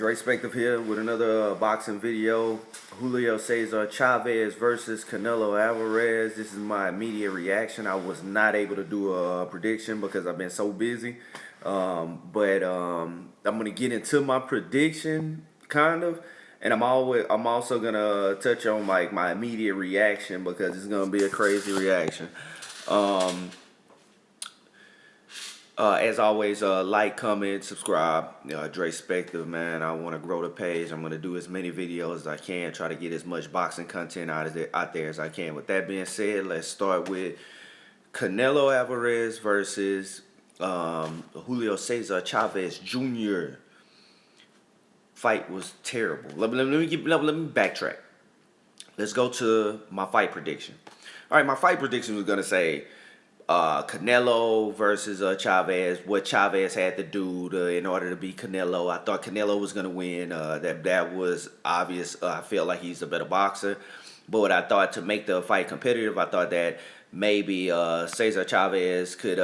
Dre Spective here with another boxing video. Julio Cesar Chavez versus Canelo Alvare. This is my immediate reaction. I was not able to do a prediction because I've been so busy. But I'm gonna get into my prediction, kind of, and I'm also gonna touch on like my immediate reaction because it's gonna be a crazy reaction. As always, like, comment, subscribe. Dre Spective, man. I want to grow the page. I'm going to do as many videos as I can. Try to get as much boxing content out there as I can. With that being said, let's start with Canelo Alvarez versus Julio Cesar Chavez Jr. Fight was terrible. Let me backtrack. Let's go to my fight prediction. All right, my fight prediction was going to say Canelo versus Chavez, what Chavez had to do in order to beat Canelo. I thought Canelo was going to win. That was obvious. I felt like he's a better boxer. But I thought to make the fight competitive, I thought that maybe Cesar Chavez could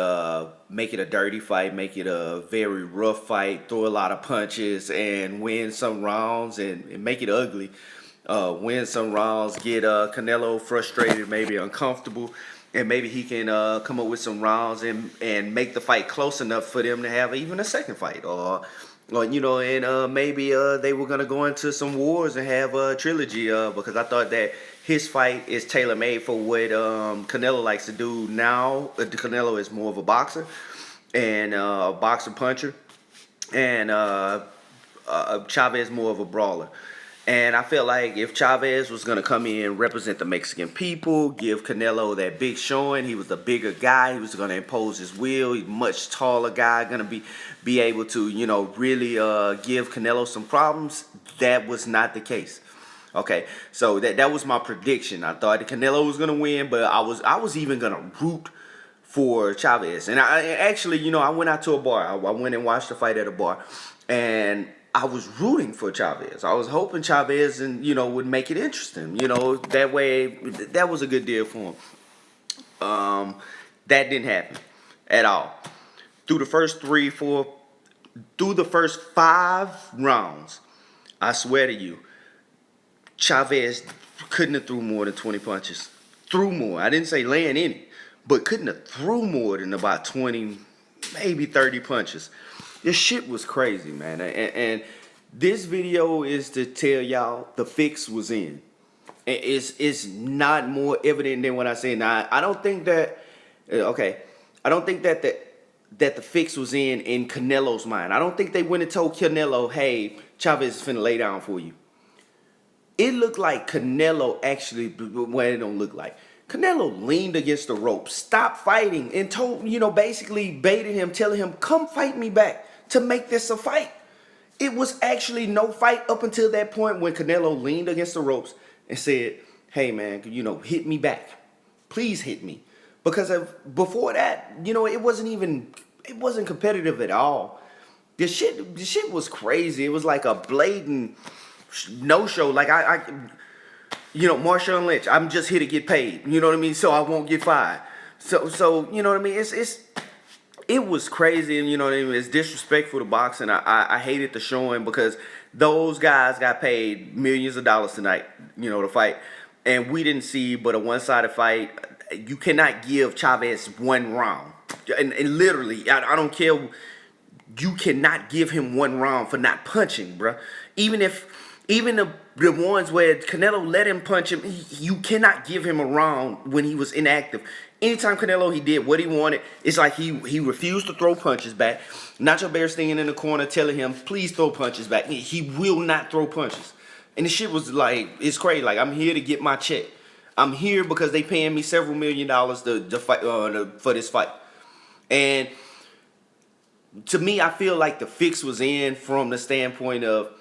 make it a dirty fight, make it a very rough fight, throw a lot of punches, and win some rounds and make it ugly. Win some rounds, get Canelo frustrated, maybe uncomfortable. And maybe he can come up with some rounds and make the fight close enough for them to have even a second fight. Or you know, and maybe they were going to go into some wars and have a trilogy. Because I thought that his fight is tailor-made for what Canelo likes to do now. Canelo is more of a boxer and a boxer puncher. And Chavez more of a brawler. And I felt like if Chavez was going to come in, represent the Mexican people, give Canelo that big showing, he was a bigger guy, he was going to impose his will, he's a much taller guy, going to be able to, you know, really give Canelo some problems. That was not the case. Okay, so that was my prediction. I thought that Canelo was going to win, but I was even going to root for Chavez. And I actually, you know, I went out to a bar. I went and watched the fight at a bar, and I was rooting for Chavez. I was hoping Chavez would make it interesting. You know, that way, that was a good deal for him. That didn't happen at all. Through the first 5 rounds, I swear to you, Chavez couldn't have threw more than 20 punches. Threw more. I didn't say land any, but couldn't have threw more than about 20, maybe 30 punches. This shit was crazy, man. And this video is to tell y'all the fix was in. It's not more evident than what I say. Now, I don't think that, I don't think that the fix was in Canelo's mind. I don't think they went and told Canelo, hey, Chavez is finna lay down for you. It looked like Canelo actually, well, it don't look like. Canelo leaned against the rope, stopped fighting, and told, basically baited him, telling him, come fight me back to make this a fight. It was actually no fight up until that point when Canelo leaned against the ropes and said, hey, man, hit me back. Please hit me. Because before that, it wasn't competitive at all. The shit was crazy. It was like a blatant no-show. Like, Marshawn Lynch, I'm just here to get paid. You know what I mean? So I won't get fired. So you know what I mean? It was crazy, and it's disrespectful to boxing. I hated the showing because those guys got paid millions of dollars tonight, to fight. And we didn't see but a one-sided fight. You cannot give Chavez one round. And literally, I don't care. You cannot give him one round for not punching, bruh. Even the ones where Canelo let him punch him, you cannot give him a round when he was inactive. Anytime Canelo, he did what he wanted, it's like he refused to throw punches back. Nacho Bear standing in the corner telling him, please throw punches back. He will not throw punches. And the shit was like, it's crazy. Like, I'm here to get my check. I'm here because they paying me several $1 million to fight, for this fight. And to me, I feel like the fix was in from the standpoint of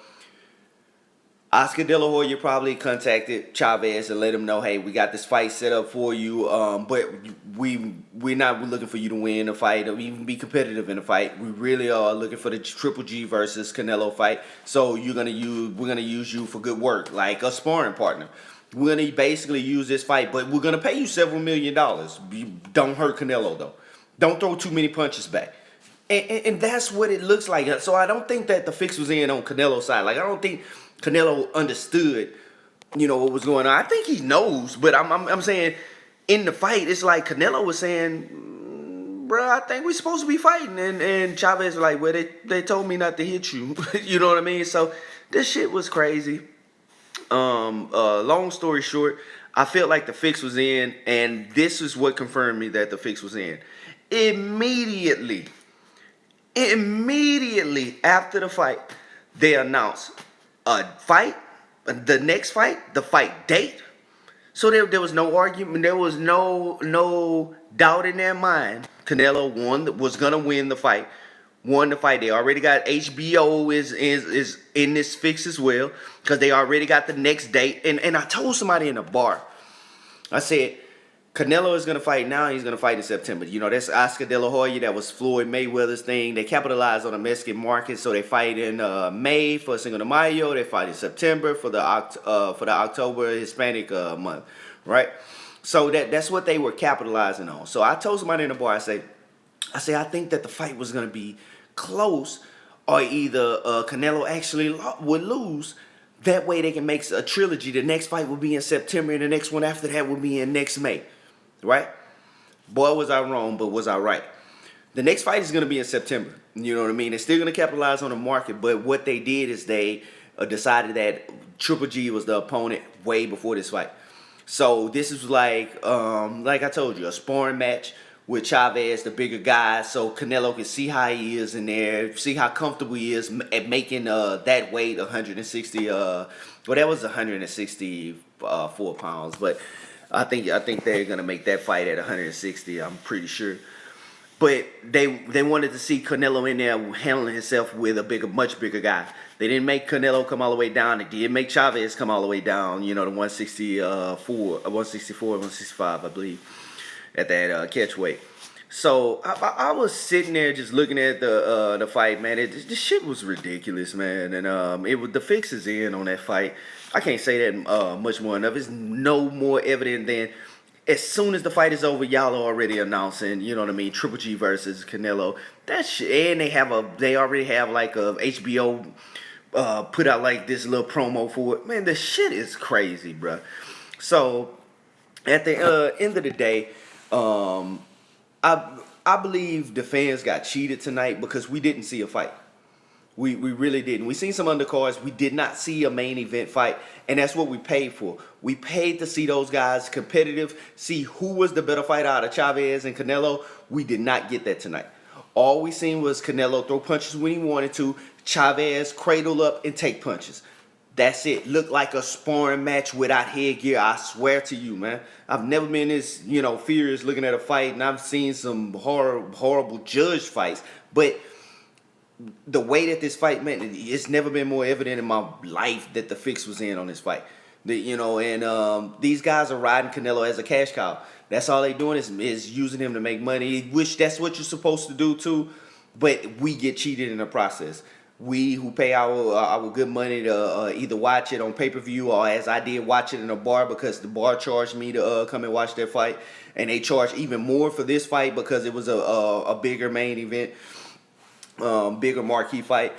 Oscar De La Hoya probably contacted Chavez and let him know, hey, we got this fight set up for you, but we're not looking for you to win a fight or even be competitive in a fight. We really are looking for the Triple G versus Canelo fight. So we're gonna use you for good work, like a sparring partner. We're gonna basically use this fight, but we're gonna pay you several $1 million. Don't hurt Canelo though. Don't throw too many punches back. And that's what it looks like. So I don't think that the fix was in on Canelo's side. Like I don't think Canelo understood, what was going on. I think he knows, but I'm saying in the fight, it's like Canelo was saying, bro, I think we're supposed to be fighting, and Chavez was like, well, they told me not to hit you. You know what I mean? So this shit was crazy. Long story short, I felt like the fix was in, and this is what confirmed me that the fix was in. Immediately after the fight, they announced a fight, the next fight, the fight date. So there was no argument, there was no doubt in their mind. Canelo was gonna win the fight. Won the fight. They already got HBO is in this fix as well, because they already got the next date. And I told somebody in a bar, I said, Canelo is going to fight now. He's going to fight in September. That's Oscar De La Hoya. That was Floyd Mayweather's thing. They capitalized on the Mexican market, so they fight in May for Cinco de Mayo. They fight in September for the October Hispanic month, right? So that's what they were capitalizing on. So I told somebody in the bar, I say, I think that the fight was going to be close, or either Canelo actually would lose. That way they can make a trilogy. The next fight will be in September, and the next one after that will be in next May. Right? Boy, was I wrong, but was I right? The next fight is going to be in September. You know what I mean? They're still going to capitalize on the market, but what they did is they decided that Triple G was the opponent way before this fight. So this is like I told you, a sparring match with Chavez, the bigger guy, so Canelo can see how he is in there, see how comfortable he is at making that weight, 160. Well, that was 164 pounds, but I think they're gonna make that fight at 160. I'm pretty sure. But they wanted to see Canelo in there handling himself with a much bigger guy. They didn't make Canelo come all the way down. They did make Chavez come all the way down. The 164, 165, I believe, at that catch weight. So I was sitting there just looking at the fight, man. This shit was ridiculous, man. And the fix is in on that fight. I can't say that much more enough. It's no more evident than as soon as the fight is over, y'all are already announcing, you know what I mean, Triple G versus Canelo. That shit, and they already have like a HBO put out like this little promo for it. Man, the shit is crazy, bro. So at the end of the day, I believe the fans got cheated tonight because we didn't see a fight. We really didn't. We seen some undercards. We did not see a main event fight, and that's what we paid for. We paid to see those guys competitive, see who was the better fighter out of Chavez and Canelo. We did not get that tonight. All we seen was Canelo throw punches when he wanted to, Chavez cradle up and take punches. That's it. Looked like a sparring match without headgear. I swear to you, man. I've never been this, furious looking at a fight, and I've seen some horrible judge fights, but the way that this fight meant, it's never been more evident in my life that the fix was in on this fight. These guys are riding Canelo as a cash cow. That's all they doing is using him to make money, which that's what you're supposed to do too. But we get cheated in the process. We who pay our good money to either watch it on pay-per-view or, as I did, watch it in a bar because the bar charged me to come and watch their fight, and they charged even more for this fight because it was a bigger main event. Bigger marquee fight,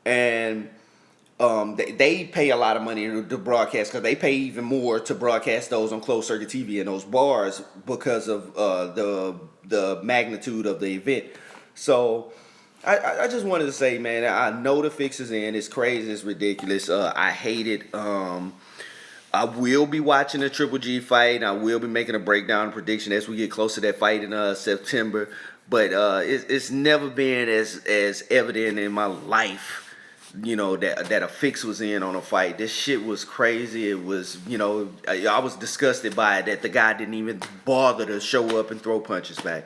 and they pay a lot of money to broadcast because they pay even more to broadcast those on closed circuit TV in those bars because of the magnitude of the event. So I just wanted to say, man, I know the fix is in. It's crazy. It's ridiculous. I hate it. I will be watching the Triple G fight. I will be making a breakdown and prediction as we get close to that fight in September. But it's never been as evident in my life, that a fix was in on a fight. This shit was crazy. It was, I was disgusted by it that the guy didn't even bother to show up and throw punches back.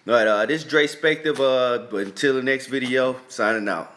But this is Dre Spective. But until the next video, signing out.